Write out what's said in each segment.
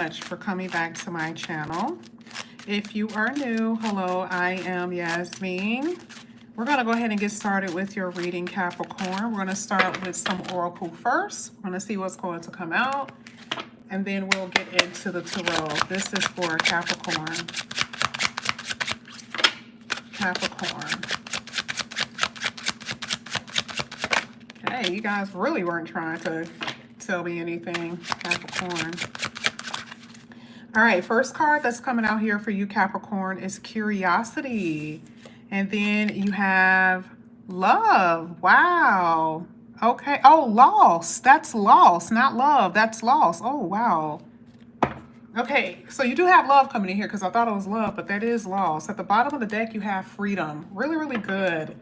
Much for coming back to my channel. If you are new, hello, I am Yasmin. We're going to go ahead and get started with your reading, Capricorn. We're going to start with some oracle first. We're going to see what's going to come out, and then we'll get into the tarot. This is for Capricorn. Capricorn. Hey, you guys really weren't trying to tell me anything, Capricorn. All right, first card that's coming out here for you, Capricorn, is curiosity. And then you have love. Wow. Okay. Oh, loss. That's loss, not love. That's loss. Oh, wow. Okay, so you do have love coming in here because I thought it was love, but that is loss. At the bottom of the deck, you have freedom. Really, really good.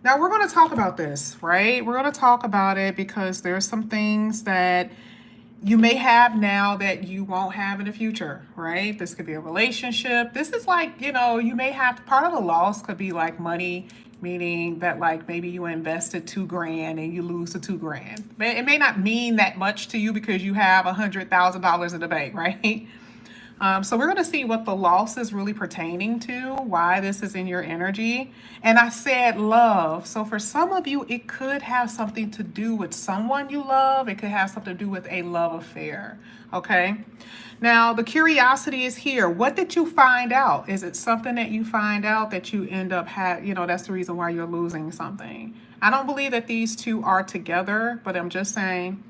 Now, we're going to talk about this, right? We're going to talk about it because there's some things that you may have now that you won't have in the future, right? This could be a relationship. This is like, you may have, part of the loss could be like money, meaning that like maybe you invested $2,000 and you lose the $2,000. It may not mean that much to you because you have $100,000 in the bank, right? So we're going to see what the loss is really pertaining to, why this is in your energy. And I said love. So for some of you, it could have something to do with someone you love. It could have something to do with a love affair. Okay. Now, the curiosity is here. What did you find out? Is it something that you find out that you end up that's the reason why you're losing something? I don't believe that these two are together, but I'm just saying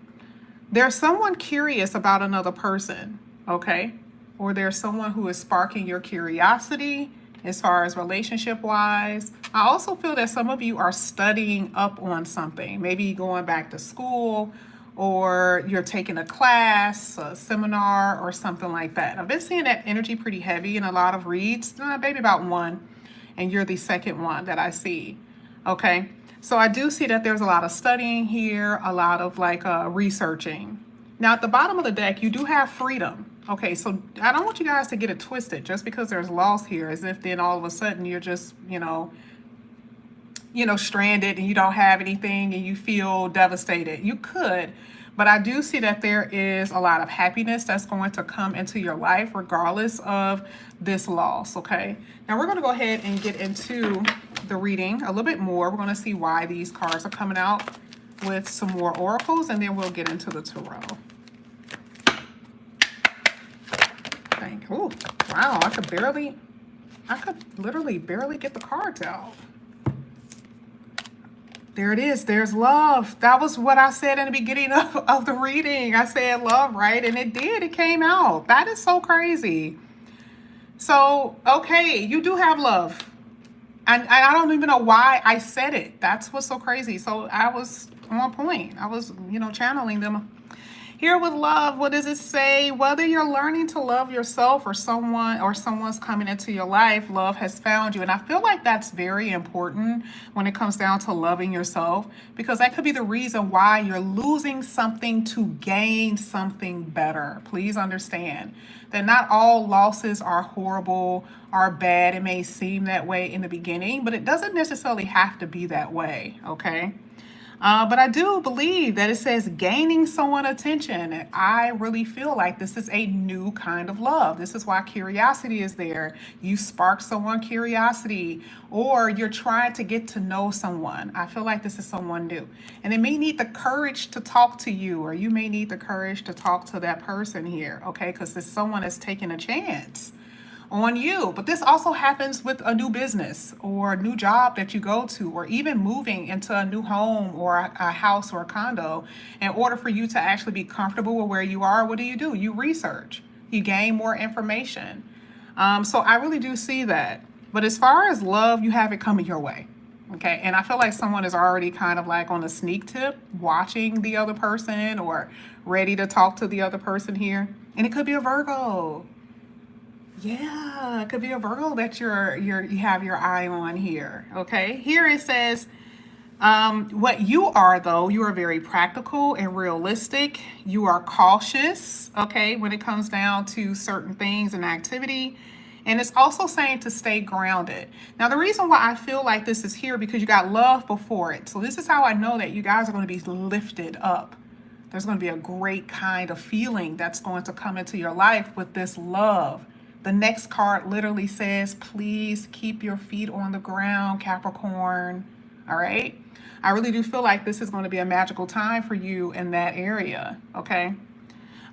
there's someone curious about another person. Okay. Or there's someone who is sparking your curiosity as far as relationship wise. I also feel that some of you are studying up on something, maybe going back to school, or you're taking a class, a seminar, or something like that. I've been seeing that energy pretty heavy in a lot of reads, maybe about one, and you're the second one that I see. Okay, so I do see that there's a lot of studying here, a lot of researching. Now at the bottom of the deck, you do have freedom. Okay, so I don't want you guys to get it twisted just because there's loss here, as if then all of a sudden you're just, stranded and you don't have anything and you feel devastated. You could, but I do see that there is a lot of happiness that's going to come into your life regardless of this loss, okay? Now we're going to go ahead and get into the reading a little bit more. We're going to see why these cards are coming out with some more oracles, and then we'll get into the tarot. Oh, wow, I could literally barely get the cards out. There it is. There's love. That was what I said in the beginning of the reading. I said love, right? And it did. It came out. That is so crazy. So, okay, you do have love. And I don't even know why I said it. That's what's so crazy. So I was on point. I was, channeling them. Here with love, what does it say? Whether you're learning to love yourself or someone's coming into your life, love has found you. And I feel like that's very important when it comes down to loving yourself, because that could be the reason why you're losing something to gain something better. Please understand that not all losses are horrible, are bad. It may seem that way in the beginning, but it doesn't necessarily have to be that way, okay? But I do believe that it says gaining someone's attention. I really feel like this is a new kind of love. This is why curiosity is there. You spark someone's curiosity, or you're trying to get to know someone. I feel like this is someone new. And they may need the courage to talk to you, or you may need the courage to talk to that person here, okay? Because this someone is taking a chance on you. But this also happens with a new business or a new job that you go to, or even moving into a new home or a house or a condo. In order for you to actually be comfortable with where you are, what do? You research, you gain more information. So I really do see that. But as far as love, you have it coming your way. Okay, and I feel like someone is already kind of like on a sneak tip, watching the other person or ready to talk to the other person here. And it could be a Virgo. Yeah, it could be a Virgo that you have your eye on here. Okay, here it says what you are, though. You are very practical and realistic. You are cautious, okay, when it comes down to certain things and activity. And it's also saying to stay grounded. Now, the reason why I feel like this is here because you got love before it. So this is how I know that you guys are going to be lifted up. There's going to be a great kind of feeling that's going to come into your life with this love. The next card literally says, please keep your feet on the ground, Capricorn. All right. I really do feel like this is going to be a magical time for you in that area. Okay.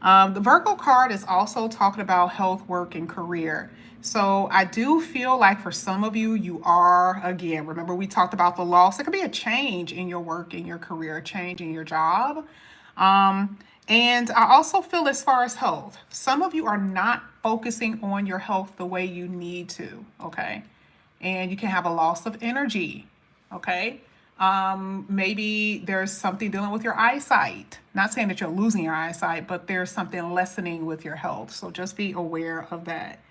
The Virgo card is also talking about health, work, and career. So I do feel like for some of you, you are, again, remember we talked about the loss. It could be a change in your work, in your career, a change in your job. And I also feel as far as health, some of you are not focusing on your health the way you need to, okay? And you can have a loss of energy, okay? Maybe there's something dealing with your eyesight. Not saying that you're losing your eyesight, but there's something lessening with your health. So just be aware of that.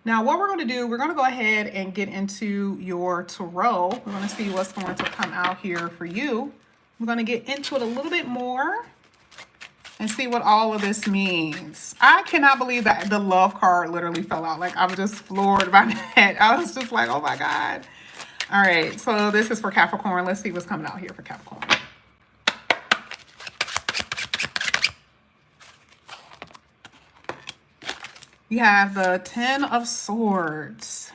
Now, what we're going to do, we're going to go ahead and get into your tarot. We're going to see what's going to come out here for you. We're going to get into it a little bit more and see what all of this means. I cannot believe that the love card literally fell out. Like, I'm just floored by that. I was just like, oh my God. All right, so this is for Capricorn. Let's see what's coming out here for Capricorn. You have the Ten of Swords.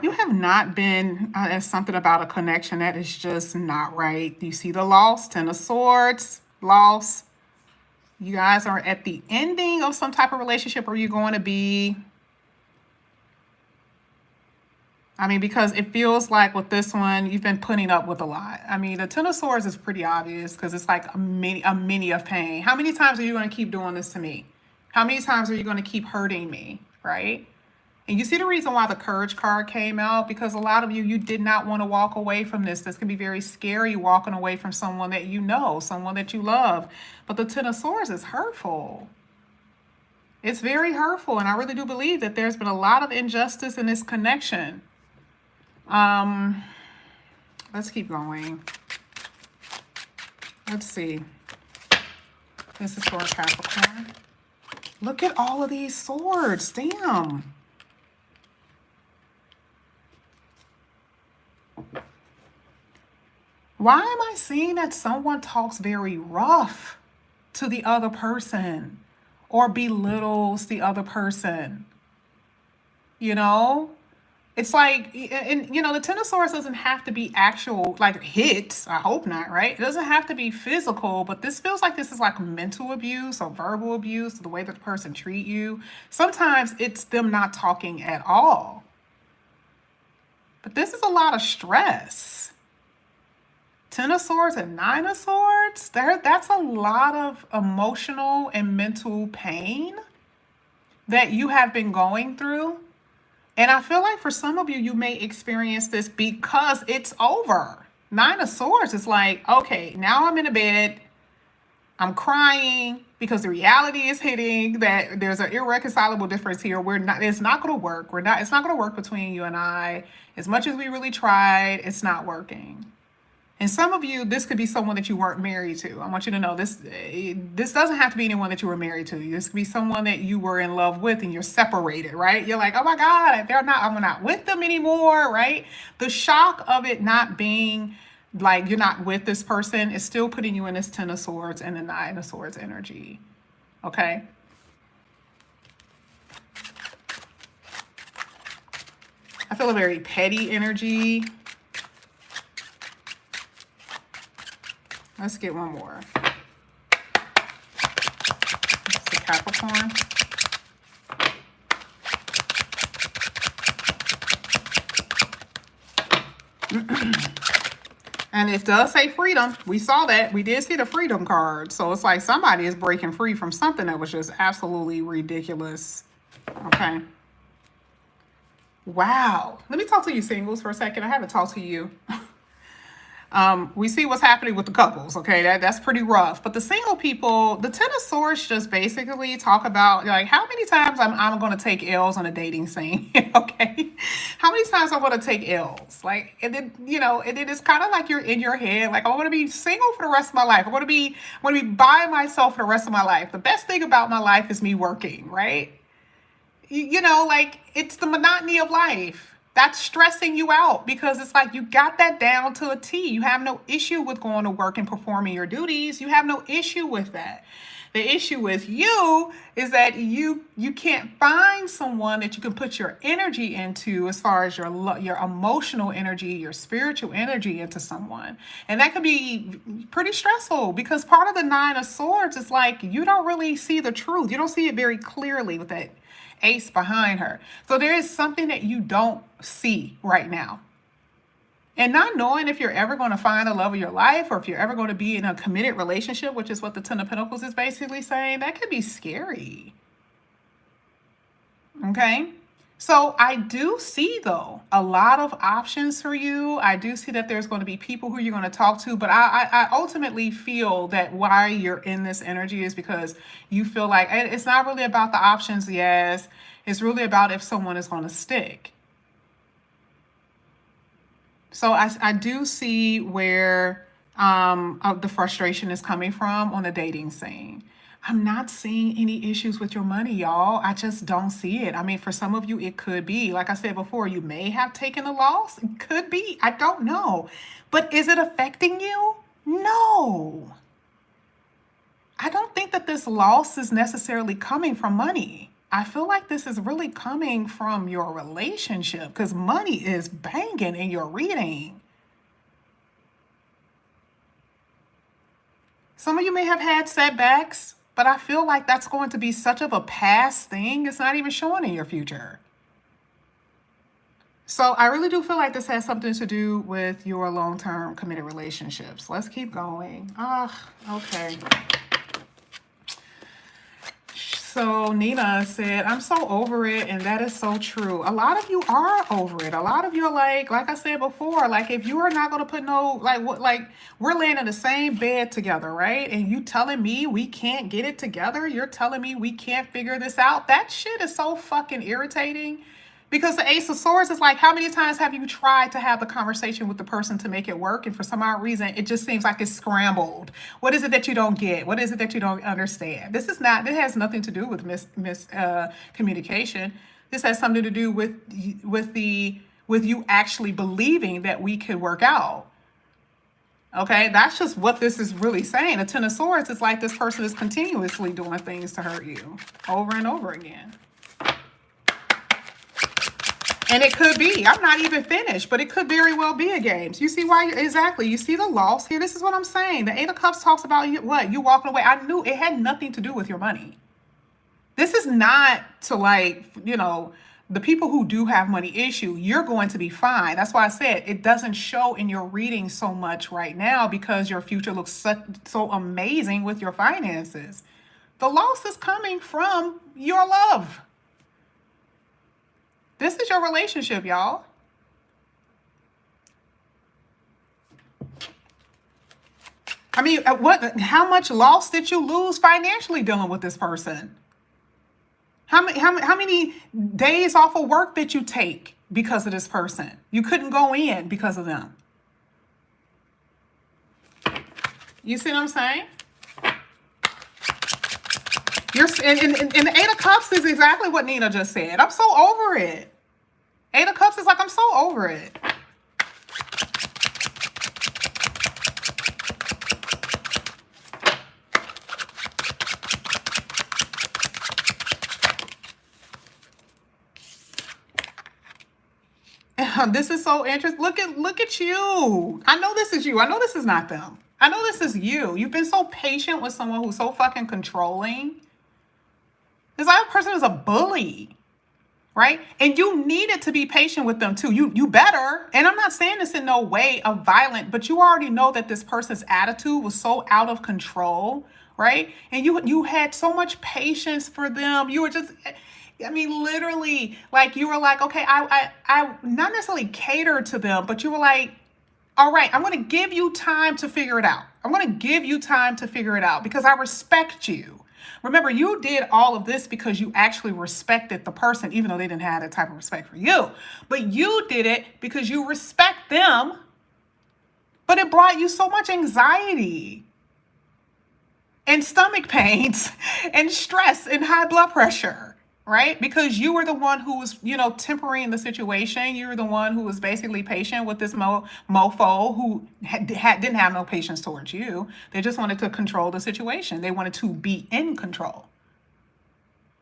You have not been, as something about a connection that is just not right. You see the loss, Ten of Swords, loss. You guys are at the ending of some type of relationship, or you're going to be. I mean, because it feels like with this one, you've been putting up with a lot. I mean, the Ten of Swords is pretty obvious because it's like a mini of pain. How many times are you going to keep doing this to me? How many times are you going to keep hurting me, right? And you see the reason why the Courage card came out, because a lot of you did not want to walk away from this. This can be very scary, walking away from someone that you know, someone that you love. But the Ten of Swords is hurtful. It's very hurtful. And I really do believe that there's been a lot of injustice in this connection. Let's keep going. Let's see. This is for Capricorn. Look at all of these swords. Damn. Why am I seeing that someone talks very rough to the other person or belittles the other person? You know? It's like, and you know, the Ten of Swords doesn't have to be actual, like, hits. I hope not, right? It doesn't have to be physical, but this feels like this is like mental abuse or verbal abuse, the way that the person treat you. Sometimes it's them not talking at all. But this is a lot of stress. Ten of Swords and Nine of Swords, that's a lot of emotional and mental pain that you have been going through. And I feel like for some of you, you may experience this because it's over. Nine of Swords is like, okay, now I'm in a bed. I'm crying because the reality is hitting that there's an irreconcilable difference here. It's not going to work. It's not going to work between you and I. As much as we really tried, it's not working. And some of you, this could be someone that you weren't married to. I want you to know this doesn't have to be anyone that you were married to. This could be someone that you were in love with and you're separated, right? You're like, oh my God, I'm not with them anymore, right? The shock of it not being like you're not with this person is still putting you in this Ten of Swords and the Nine of Swords energy, okay? I feel a very petty energy. Let's get one more. It's the Capricorn. And it does say freedom. We saw that. We did see the freedom card. So it's like somebody is breaking free from something that was just absolutely ridiculous. Okay. Wow. Let me talk to you singles for a second. I haven't talked to you. We see what's happening with the couples, okay? That's pretty rough. But the single people, the Ten of Swords just basically talk about, like, how many times I'm going to take L's on a dating scene, okay? How many times I'm going to take L's? Like, and then, you know, and then it's kind of like you're in your head, like, I want to be single for the rest of my life. I want to be by myself for the rest of my life. The best thing about my life is me working, right? You know, like, it's the monotony of life. That's stressing you out because it's like you got that down to a T. You have no issue with going to work and performing your duties. You have no issue with that. The issue with you is that you can't find someone that you can put your energy into, as far as your emotional energy, your spiritual energy, into someone. And that can be pretty stressful because part of the Nine of Swords is like you don't really see the truth. You don't see it very clearly with that ace behind her. So there is something that you don't see right now. And not knowing if you're ever going to find the love of your life or if you're ever going to be in a committed relationship, which is what the Ten of Pentacles is basically saying, that could be scary. Okay? So I do see, though, a lot of options for you. I do see that there's going to be people who you're going to talk to, but I ultimately feel that why you're in this energy is because you feel like it's not really about the options, yes. It's really about if someone is going to stick. So I do see where the frustration is coming from on the dating scene. I'm not seeing any issues with your money, y'all. I just don't see it. I mean, for some of you, it could be. Like I said before, you may have taken a loss. It could be. I don't know. But is it affecting you? No. I don't think that this loss is necessarily coming from money. I feel like this is really coming from your relationship because money is banging in your reading. Some of you may have had setbacks, but I feel like that's going to be such of a past thing. It's not even showing in your future. So I really do feel like this has something to do with your long-term committed relationships. Let's keep going. Okay. So Nina said, I'm so over it. And that is so true. A lot of you are over it. A lot of you are like I said before, like if you are not going to put no, like we're laying in the same bed together, right? And you telling me we can't get it together. You're telling me we can't figure this out. That shit is so fucking irritating. Because the Ace of Swords is like, how many times have you tried to have the conversation with the person to make it work? And for some odd reason, it just seems like it's scrambled. What is it that you don't get? What is it that you don't understand? This has nothing to do with communication. This has something to do with you actually believing that we could work out. Okay, that's just what this is really saying. A Ten of Swords is like this person is continuously doing things to hurt you over and over again. And it could be, I'm not even finished, but it could very well be a game. So you see why, exactly. You see the loss here. This is what I'm saying. The Eight of Cups talks about you walking away. I knew it had nothing to do with your money. This is not to the people who do have money issue, you're going to be fine. That's why I said it doesn't show in your reading so much right now because your future looks so amazing with your finances. The loss is coming from your love. This is your relationship, y'all. I mean, how much loss did you lose financially dealing with this person? How many days off of work did you take because of this person? You couldn't go in because of them. You see what I'm saying? And the Eight of Cups is exactly what Nina just said. I'm so over it. Eight of Cups is like, I'm so over it. This is so interesting. Look at you. I know this is you. I know this is not them. I know this is you. You've been so patient with someone who's so fucking controlling. This other person is a bully, right? And you needed to be patient with them too. You better. And I'm not saying this in no way of violent, but you already know that this person's attitude was so out of control, right? And you had so much patience for them. You were just, I mean, literally, like you were like, okay, I not necessarily catered to them, but you were like, all right, I'm going to give you time to figure it out. I'm going to give you time to figure it out because I respect you. Remember, you did all of this because you actually respected the person, even though they didn't have that type of respect for you. But you did it because you respect them, but it brought you so much anxiety and stomach pains and stress and high blood pressure. right? Because you were the one who was, tempering the situation. You were the one who was basically patient with this mofo who didn't have no patience towards you. They just wanted to control the situation. They wanted to be in control.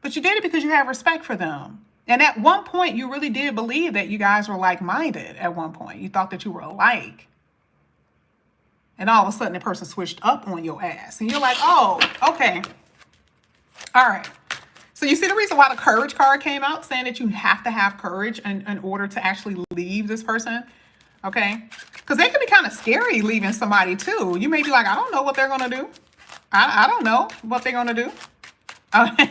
But you did it because you have respect for them. And at one point, you really did believe that you guys were like-minded at one point. You thought that you were alike. And all of a sudden, the person switched up on your ass. And you're like, oh, okay. All right. So you see the reason why the courage card came out, saying that you have to have courage in order to actually leave this person, okay? Because they can be kind of scary leaving somebody too. You may be like, I don't know what they're going to do. I don't know what they're going to do. I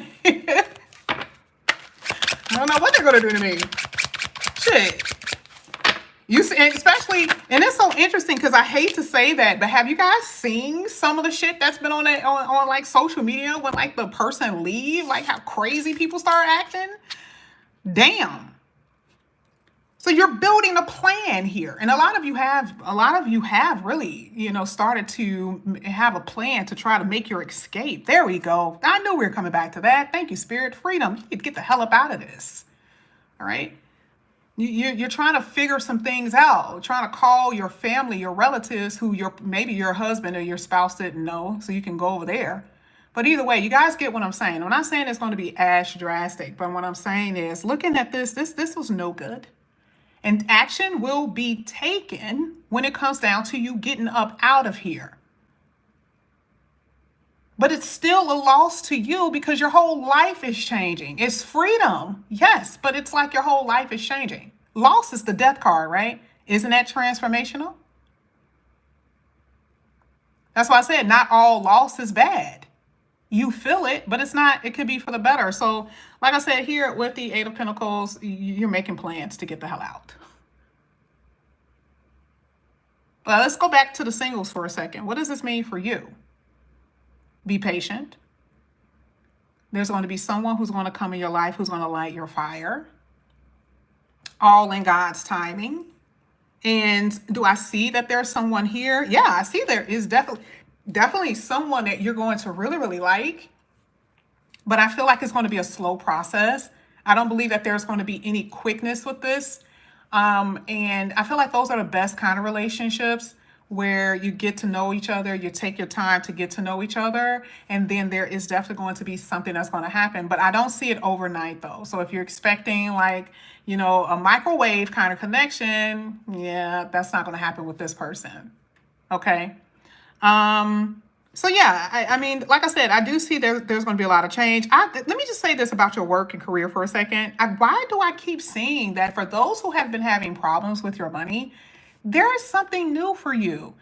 don't know what they're going to do to me. Shit. You see, especially, and it's so interesting because I hate to say that, but have you guys seen some of the shit that's been on like social media when like the person leave, like how crazy people start acting? Damn. So you're building a plan here, and a lot of you have really, started to have a plan to try to make your escape. There we go. I knew we were coming back to that. Thank you, Spirit. Freedom. You could get the hell up out of this. All right. You're trying to figure some things out, trying to call your family, your relatives who maybe your husband or your spouse didn't know, so you can go over there. But either way, you guys get what I'm saying. I'm not saying it's going to be as drastic, but what I'm saying is looking at this was no good. And action will be taken when it comes down to you getting up out of here. But it's still a loss to you because your whole life is changing. It's freedom, yes, but it's like your whole life is changing. Loss is the death card, right? Isn't that transformational? That's why I said not all loss is bad. You feel it, but it's not, it could be for the better. So like I said, here with the Eight of Pentacles, you're making plans to get the hell out. Well, let's go back to the singles for a second. What does this mean for you? Be patient. There's going to be someone who's going to come in your life who's going to light your fire. All in God's timing. And do I see that there's someone here? Yeah, I see there is definitely someone that you're going to really, really like. But I feel like it's going to be a slow process. I don't believe that there's going to be any quickness with this. And I feel like those are the best kind of relationships, where you get to know each other, you take your time to get to know each other, and then there is definitely going to be something that's going to happen. But I don't see it overnight though. So if you're expecting like, a microwave kind of connection, yeah, that's not going to happen with this person. Okay. So yeah, I mean, like I said, I do see there's going to be a lot of change. Let me just say this about your work and career for a second. Why do I keep seeing that for those who have been having problems with your money, there is something new for you.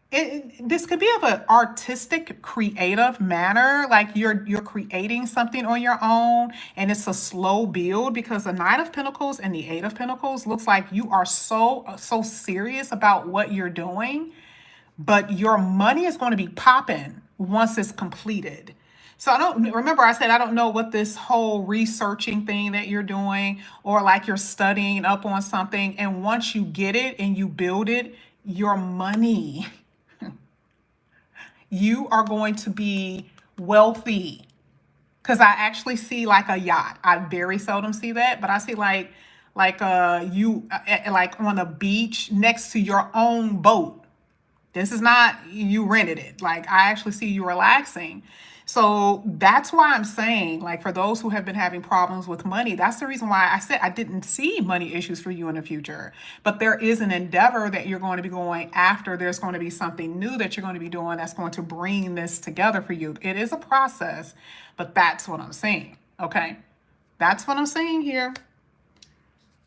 This could be of an artistic, creative manner, like you're creating something on your own, and it's a slow build, because the Nine of Pentacles and the Eight of Pentacles looks like you are so serious about what you're doing, but your money is going to be popping once it's completed. So I don't know what this whole researching thing that you're doing, or like you're studying up on something, and once you get it and you build it, your money, you are going to be wealthy. Because I actually see like a yacht. I very seldom see that, but I see like you like on a beach next to your own boat. This is not you rented it. Like I actually see you relaxing. So that's why I'm saying, like, for those who have been having problems with money, that's the reason why I said I didn't see money issues for you in the future. But there is an endeavor that you're going to be going after. There's going to be something new that you're going to be doing that's going to bring this together for you. It is a process, but that's what I'm saying. Okay. That's what I'm saying here.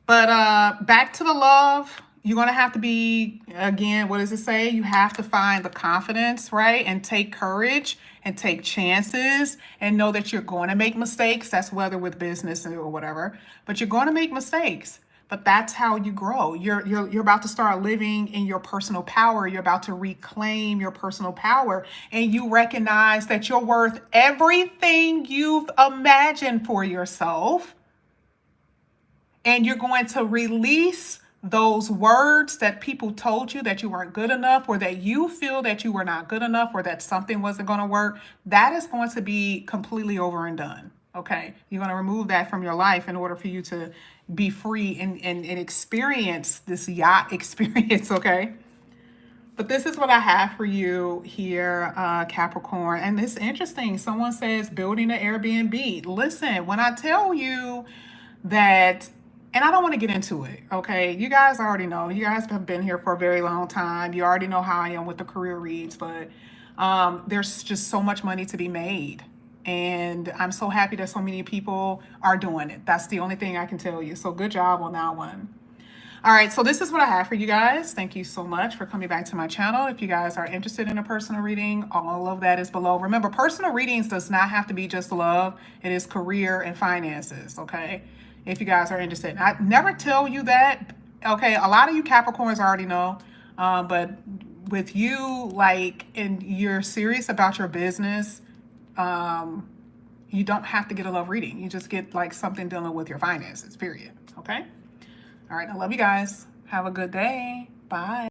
But back to the love. You're going to have to be, again, what does it say? You have to find the confidence, right? And take courage and take chances and know that you're going to make mistakes. That's whether with business or whatever, but you're going to make mistakes. But that's how you grow. You're about to start living in your personal power. You're about to reclaim your personal power, and you recognize that you're worth everything you've imagined for yourself. And you're going to release those words that people told you that you weren't good enough, or that you feel that you were not good enough, or that something wasn't going to work. That is going to be completely over and done. Okay, you're going to remove that from your life in order for you to be free and experience this yacht experience. Okay, but this is what I have for you here, Capricorn. And it's interesting. Someone says building an Airbnb. Listen, when I tell you that, and I don't want to get into it, okay? You guys already know. You guys have been here for a very long time. You already know how I am with the career reads, but there's just so much money to be made. And I'm so happy that so many people are doing it. That's the only thing I can tell you. So good job on that one. All right, so this is what I have for you guys. Thank you so much for coming back to my channel. If you guys are interested in a personal reading, all of that is below. Remember, personal readings does not have to be just love. It is career and finances, okay? If you guys are interested. I never tell you that, okay? A lot of you Capricorns already know, but with you, like, and you're serious about your business, you don't have to get a love reading. You just get, like, something dealing with your finances, period, okay? All right, I love you guys. Have a good day. Bye.